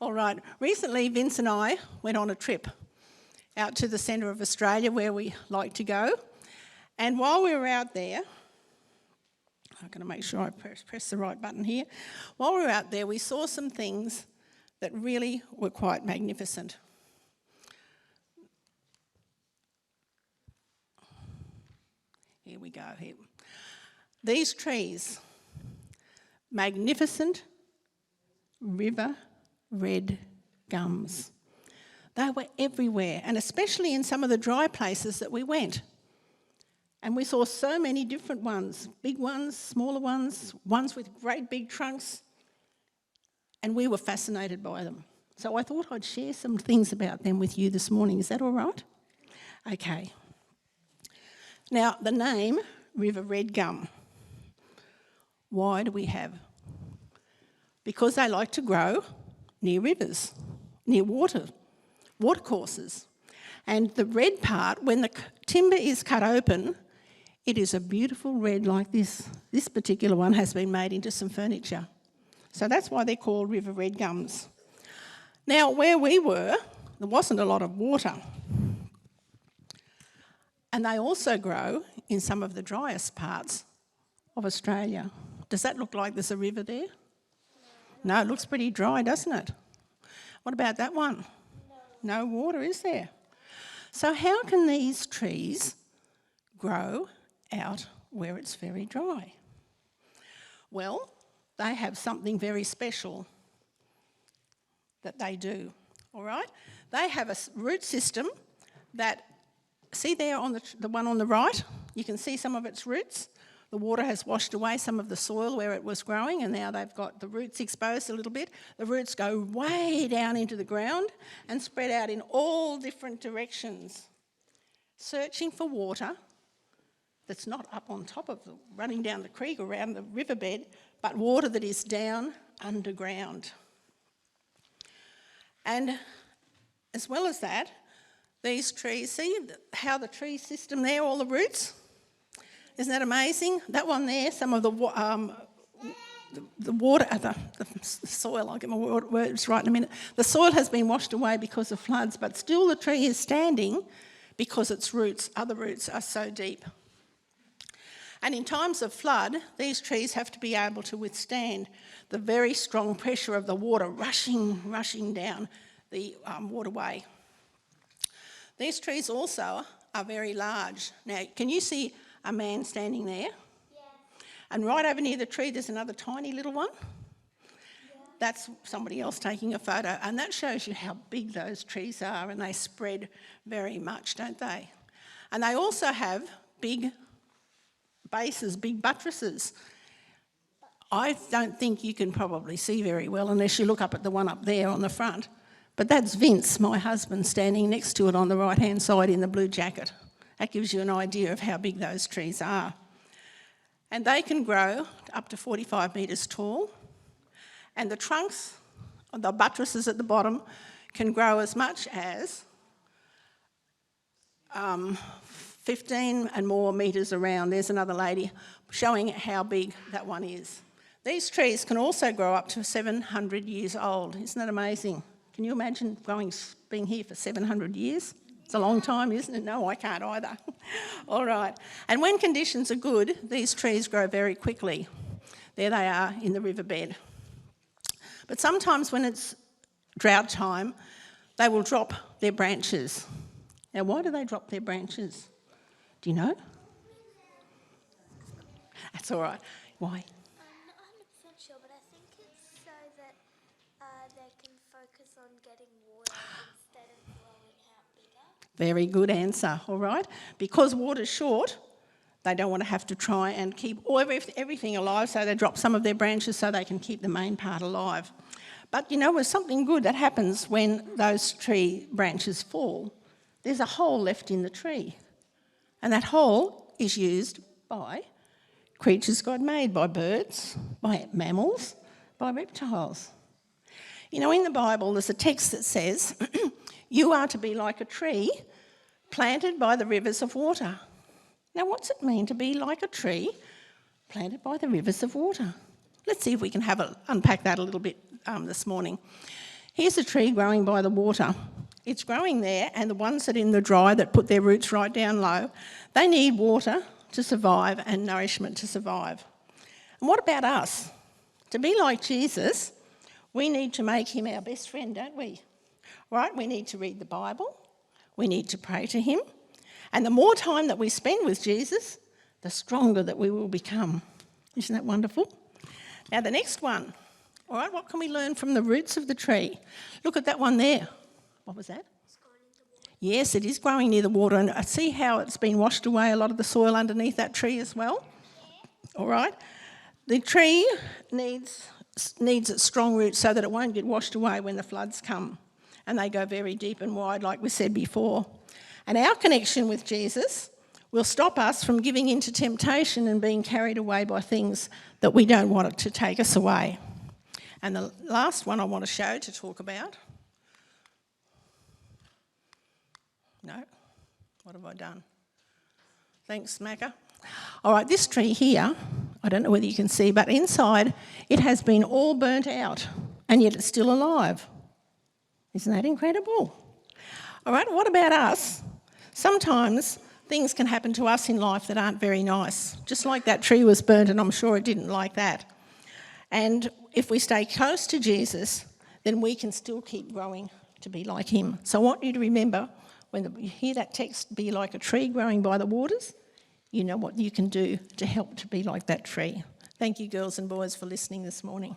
All right. Recently, Vince and I went on a trip out to the centre of Australia where we like to go. And while we were out there, I'm going to make sure I press the right button here. While we were out there, we saw some things that really were quite magnificent. Here we go. Here. These trees, magnificent river red gums. They were everywhere, and especially in some of the dry places that we went. And we saw so many different ones, big ones, smaller ones, ones with great big trunks, and we were fascinated by them. So I thought I'd share some things about them with you this morning. Is that all right? Okay. Now, the name river red gum. Why do we have? Because they like to grow near rivers, near watercourses. And the red part, when the timber is cut open, it is a beautiful red like this. This particular one has been made into some furniture. So that's why they're called river red gums. Now, where we were, there wasn't a lot of water. And they also grow in some of the driest parts of Australia. Does that look like there's a river there? No, it looks pretty dry, doesn't it? What about that one? No water, is there? So how can these trees grow out where it's very dry? Well, they have something very special that they do, all right? They have a root system that, see there on the one on the right, you can see some of its roots. The water has washed away some of the soil where it was growing, and now they've got the roots exposed a little bit. The roots go way down into the ground and spread out in all different directions, searching for water that's not up on top of running down the creek or around the riverbed, but water that is down underground. And as well as that, these trees, see how the tree system there, all the roots? Isn't that amazing? That one there, some of the water, the soil, I'll get my words right in a minute. The soil has been washed away because of floods, but still the tree is standing because its roots, other roots, are so deep. And in times of flood, these trees have to be able to withstand the very strong pressure of the water rushing down the waterway. These trees also are very large. Now, can you see a man standing there? Yeah. And right over near the tree, there's another tiny little one. Yeah. That's somebody else taking a photo. And that shows you how big those trees are, and they spread very much, don't they? And they also have big bases, big buttresses. I don't think you can probably see very well unless you look up at the one up there on the front. But that's Vince, my husband, standing next to it on the right-hand side in the blue jacket. That gives you an idea of how big those trees are. And they can grow up to 45 metres tall. And the trunks, the buttresses at the bottom, can grow as much as 15 and more metres around. There's another lady showing how big that one is. These trees can also grow up to 700 years old. Isn't that amazing? Can you imagine being here for 700 years? It's a long time, isn't it? No, I can't either. All right. And when conditions are good, these trees grow very quickly. There they are in the riverbed. But sometimes when it's drought time, they will drop their branches. Now, why do they drop their branches? Do you know? That's all right. Why? I'm not 100% sure, but I think it's so that they can focus on getting water instead of growing out bigger. Very good answer, all right? Because water's short, they don't want to have to try and keep everything alive, so they drop some of their branches so they can keep the main part alive. But you know, there's something good that happens when those tree branches fall. There's a hole left in the tree, and that hole is used by creatures God made, by birds, by mammals, by reptiles. You know, in the Bible, there's a text that says, you are to be like a tree planted by the rivers of water. Now, what's it mean to be like a tree planted by the rivers of water? Let's see if we can unpack that a little bit this morning. Here's a tree growing by the water. It's growing there, and the ones that are in the dry that put their roots right down low, they need water to survive and nourishment to survive. And what about us? To be like Jesus, we need to make him our best friend, don't we? Right? We need to read the Bible. We need to pray to him. And the more time that we spend with Jesus, the stronger that we will become. Isn't that wonderful? Now the next one. All right, what can we learn from the roots of the tree? Look at that one there. What was that? It's going into water. Yes, it is growing near the water, and I see how it's been washed away, a lot of the soil underneath that tree as well. All right. The tree needs its strong roots so that it won't get washed away when the floods come, and they go very deep and wide, like we said before. And our connection with Jesus will stop us from giving in to temptation and being carried away by things that we don't want it to take us away. And the last one I want to show to talk about. No? What have I done? Thanks, Macca. All right, this tree here, I don't know whether you can see, but inside it has been all burnt out, and yet it's still alive. Isn't that incredible? All right, what about us? Sometimes things can happen to us in life that aren't very nice, just like that tree was burnt, and I'm sure it didn't like that. And if we stay close to Jesus, then we can still keep growing to be like him. So I want you to remember, when you hear that text, be like a tree growing by the waters, you know what you can do to help to be like that tree. Thank you, girls and boys, for listening this morning.